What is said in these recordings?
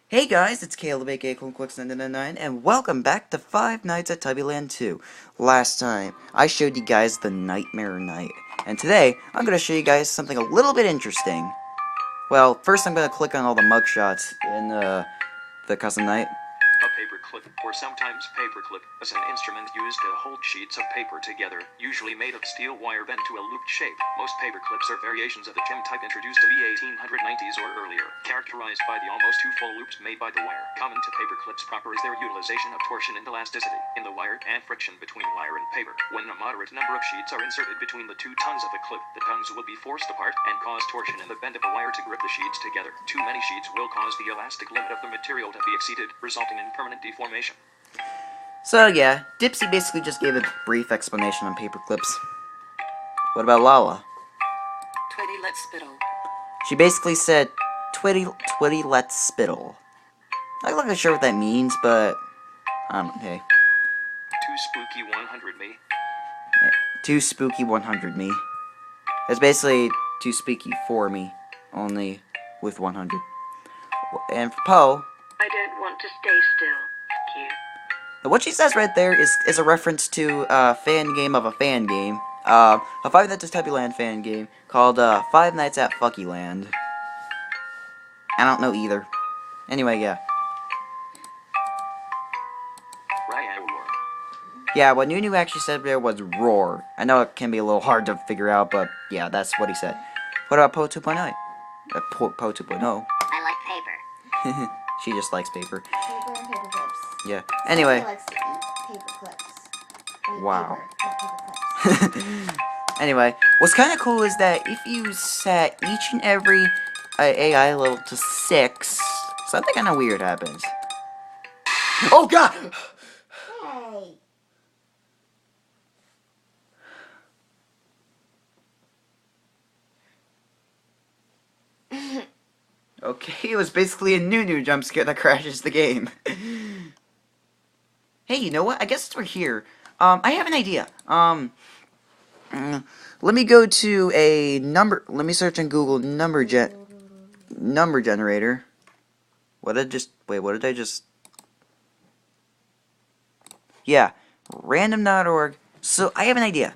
Hey guys, it's Caleb aka Clone999 and welcome back to Five Nights at Tubbyland 2. Last time, I showed you guys the Nightmare Night, and today, I'm going to show you guys something a little bit interesting. Well, first I'm going to click on all the mugshots in the custom night. A paperclip, or sometimes paperclip, is an instrument used to hold sheets of paper together, usually made of steel wire bent to a looped shape. Most paperclips are variations of the gem type introduced in the 1890s or earlier, characterized by the almost two full loops made by the wire. Common to paperclips proper is their utilization of torsion and elasticity in the wire and friction between wire and paper. When a moderate number of sheets are inserted between the two tongues of the clip, the tongues will be forced apart and cause torsion in the bend of the wire to grip the sheets together. Too many sheets will cause the elastic limit of the material to be exceeded, resulting in permanent deformation. So yeah, Dipsy basically just gave a brief explanation on paperclips. What about Lala? Twitty, let's spittle. She basically said, Twitty, let's spittle. I'm not really sure what that means, but I don't know, hey. Too spooky 100 me. Too spooky 100 me. It's basically too spooky for me, only with 100. And for Poe, I don't want to stay still. Cute. what she says right there is a reference to a fan game of a fan game. A Five Nights at Tubbyland fan game called Five Nights at Fuckyland. I don't know either. Anyway, yeah. Yeah, what Nunu actually said there was roar. I know it can be a little hard to figure out, but yeah, that's what he said. What about Poe 2.0? Poe 2.0. I like paper. She just likes paper. Paper and paper clips. Yeah. Anyway. Somebody likes to eat paper clips. Wow. Paper, not paper clips. Anyway, what's kind of cool is that if you set each and every AI level to 6, something kind of weird happens. Oh god! Hey. Okay, it was basically a Nunu jump scare that crashes the game. Hey, you know what? I guess we're here. I have an idea. Let me go to a number. Let me search on Google number generator. What did I just? Yeah, random.org. So I have an idea.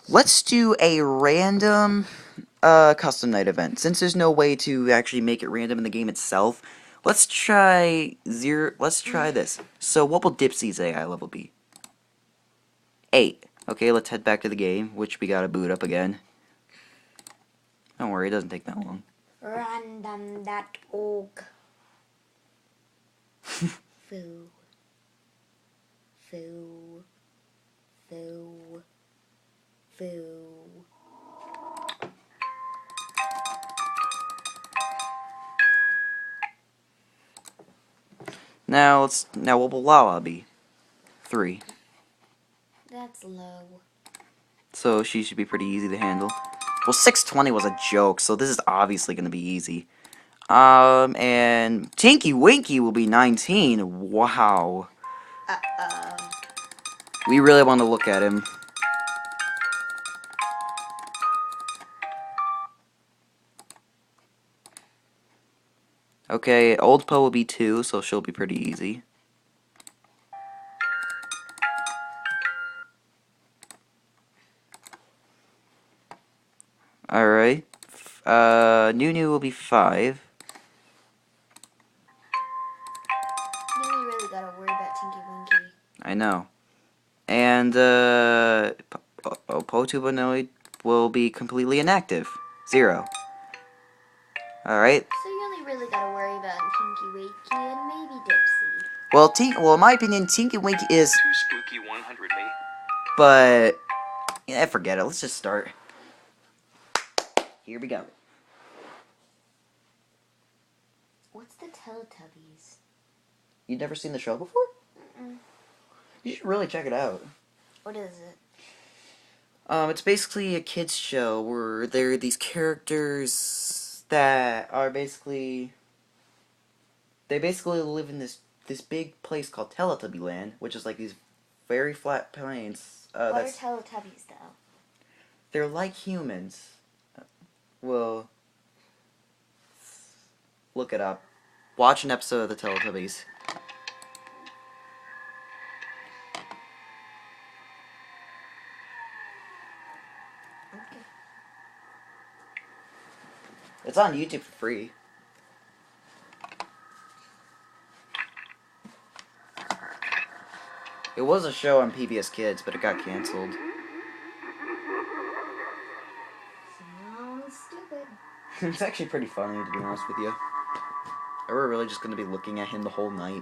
Let's do a random custom night event. Since there's no way to actually make it random in the game itself, let's try this. So what will Dipsy's AI level be? 8. Okay, let's head back to the game, which we gotta boot up again. Don't worry, it doesn't take that long. Random.org. Foo. Foo. Foo. Foo. Now what will Lala be? 3. That's low. So she should be pretty easy to handle. Well, 620 was a joke, so this is obviously gonna be easy. And Tinky Winky will be 19. Wow. We really want to look at him. Okay, Old Poe will be 2, so she'll be pretty easy. Alright. Nunu will be 5. You really gotta worry about Tinky Winky. I know. And, Poe 2.0 will be completely inactive. 0. Alright. So you only really gotta worry about Tinky Winky and maybe Dipsy. Well, in my opinion, Tinky Winky is... Too spooky 100 me. But... yeah, forget it. Let's just start. Here we go. What's the Teletubbies? You've never seen the show before? Mm-mm. You should really check it out. What is it? It's basically a kids show where there are these characters that are basically... They basically live in this big place called Tubbyland, which is like these very flat plains. What are Teletubbies, though? They're like humans. Well, look it up. watch an episode of the Teletubbies. Okay. It's on YouTube for free. It was a show on PBS Kids, but it got canceled. Sounds stupid. It's actually pretty funny, to be honest with you. Or we're really just gonna be looking at him the whole night.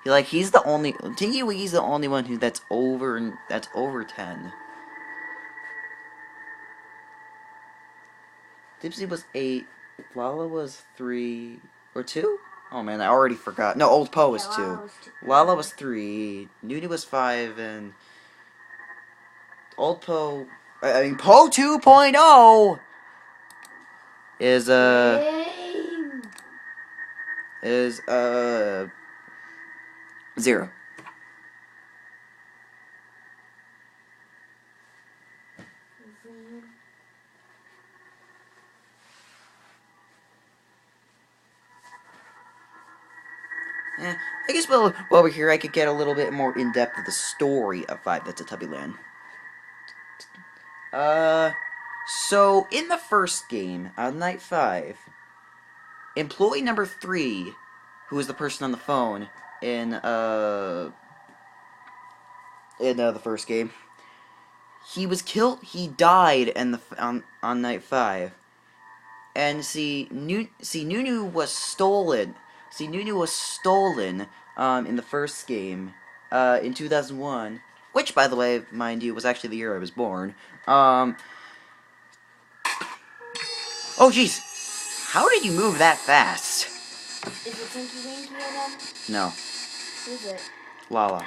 Like, he's the only... Tinky Winky's the only one that's over 10. Dipsy was 8. Lala was 3... Or 2? Oh man, I already forgot. No, Old Poe was 2. Lala was 3. Nudie was 5, and... Old Poe... I mean, Poe 2.0 is, Lame. is, 0. Lame. I guess while we're here, I could get a little bit more in-depth of the story of Five Nights at Tubbyland. So in the first game, on night 5, employee number 3, who was the person on the phone in the first game, he was killed. He died on night 5. And Nunu was stolen. Nunu was stolen in the first game in 2001, which, by the way, mind you, was actually the year I was born. Oh, jeez. How did you move that fast? Is it Tinky Winky again? No. Who's it? Lala.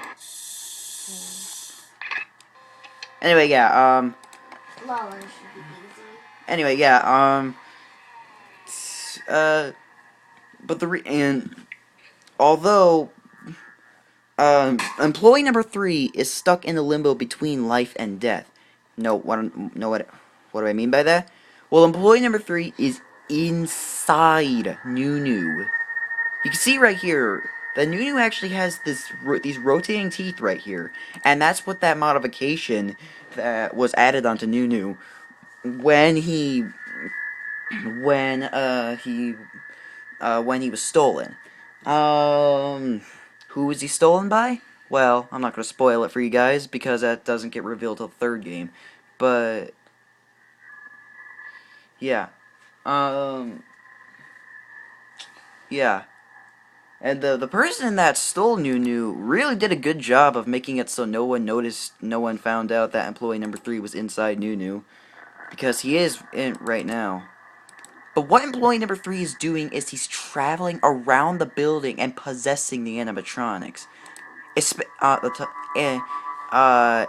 Anyway, yeah, Lala should be easy. Anyway, yeah, but although, employee number 3 is stuck in a limbo between life and death. What do I mean by that? Well, employee number 3 is inside Nunu. You can see right here that Nunu actually has these rotating teeth right here, and that's what that modification that was added onto Nunu when he was stolen. Who was he stolen by? Well, I'm not gonna spoil it for you guys because that doesn't get revealed till the third game. But yeah, yeah. And the person that stole Nunu really did a good job of making it so no one noticed, no one found out that employee number 3 was inside Nunu, because he is in right now. But what employee number 3 is doing is he's traveling around the building and possessing the animatronics.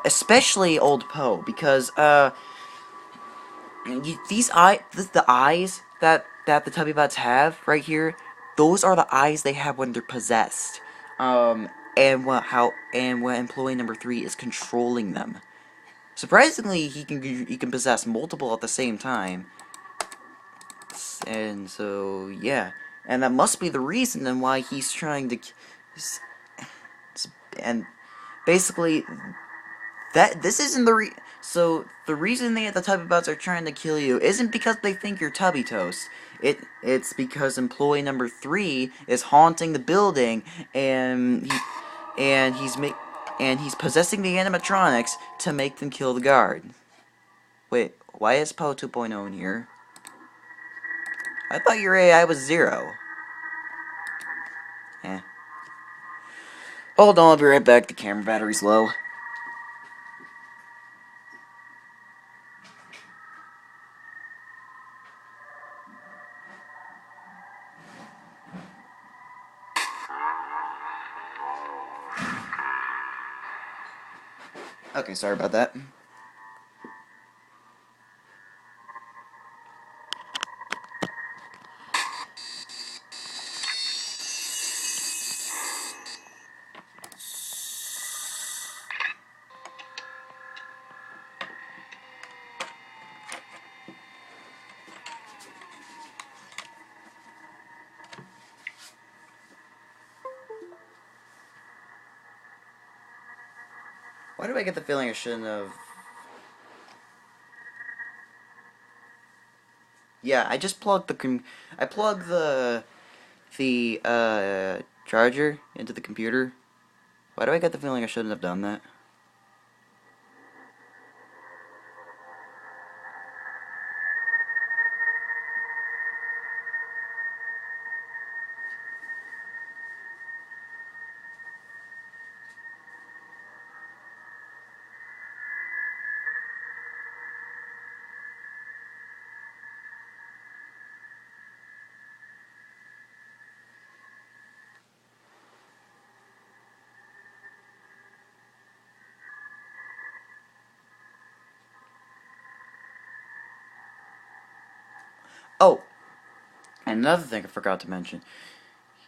Especially Old Poe, because the eyes that the Tubbybots have right here, those are the eyes they have when they're possessed. And what employee number 3 is controlling them. Surprisingly, he can possess multiple at the same time. And so, yeah. And that must be the reason then why he's trying to... And basically, this isn't so the reason the Tubbybots are trying to kill you isn't because they think you're Tubby Toast. It's because employee number 3 is haunting the building, and he's possessing the animatronics to make them kill the guard. Wait, why is Poe 2.0 in here? I thought your AI was 0. Eh. Hold on, I'll be right back. The camera battery's low. Okay, sorry about that. Why do I get the feeling I shouldn't have... Yeah, I just plugged the I plugged the charger into the computer. Why do I get the feeling I shouldn't have done that? Oh, and another thing I forgot to mention.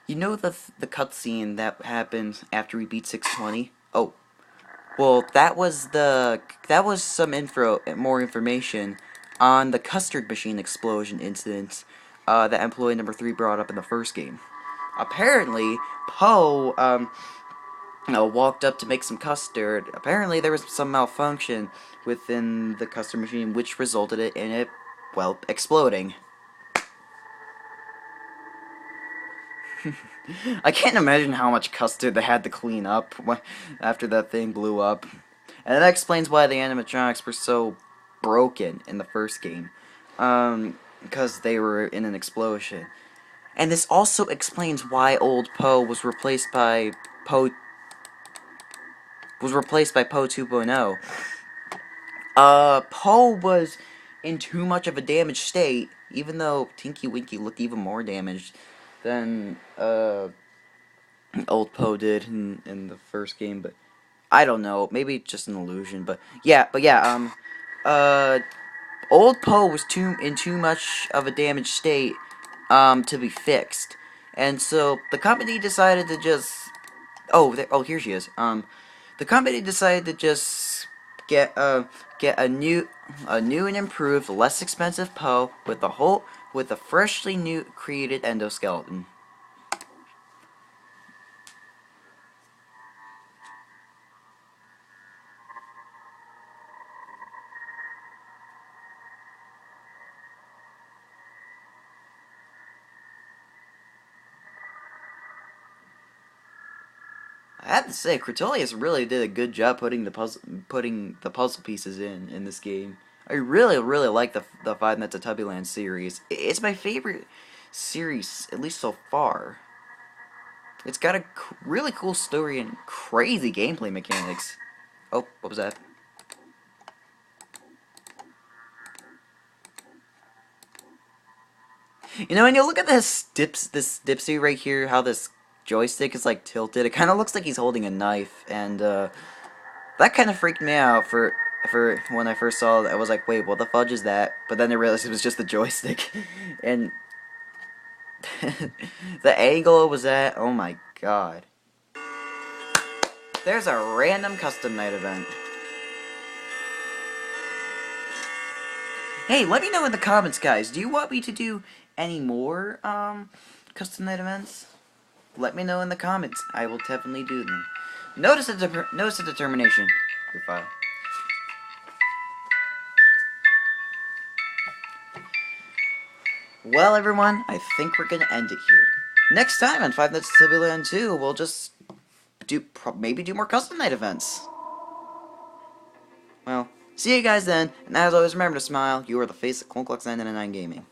You know the cutscene that happens after we beat 620? Oh, well, that was some more information on the custard machine explosion incident that employee number 3 brought up in the first game. Apparently, Poe walked up to make some custard. Apparently, there was some malfunction within the custard machine, which resulted in it, well, exploding. I can't imagine how much custard they had to clean up after that thing blew up. And that explains why the animatronics were so broken in the first game. Because they were in an explosion. And this also explains why old Poe was replaced by Poe 2.0. Poe was in too much of a damaged state, even though Tinky Winky looked even more damaged than old Poe did in the first game, but I don't know, maybe just an illusion, but yeah, old Poe was in too much of a damaged state to be fixed. And so the company decided to just here she is. The company decided to just get a new and improved, less expensive Poe with a freshly new created endoskeleton. I have to say, Crotolius really did a good job putting the puzzle pieces in this game. I really like the Five Nights at Tubbyland series. It's my favorite series, at least so far. It's got a really cool story and crazy gameplay mechanics. Oh, what was that? You know, when you look at this dipsy right here, how this joystick is like tilted, it kind of looks like he's holding a knife, and that kind of freaked me out for when I first saw it. I was like, wait, what the fudge is that? But then I realized it was just the joystick, and the angle it was at, oh my god. There's a random custom night event. Hey, let me know in the comments, guys. Do you want me to do any more custom night events? Let me know in the comments. I will definitely do them. Notice the determination. Your file. Well, everyone, I think we're gonna end it here. Next time on Five Nights at Tubbyland 2, we'll just maybe do more custom night events. Well, see you guys then, and as always, remember to smile. You are the face of Clone Clock 999 Gaming.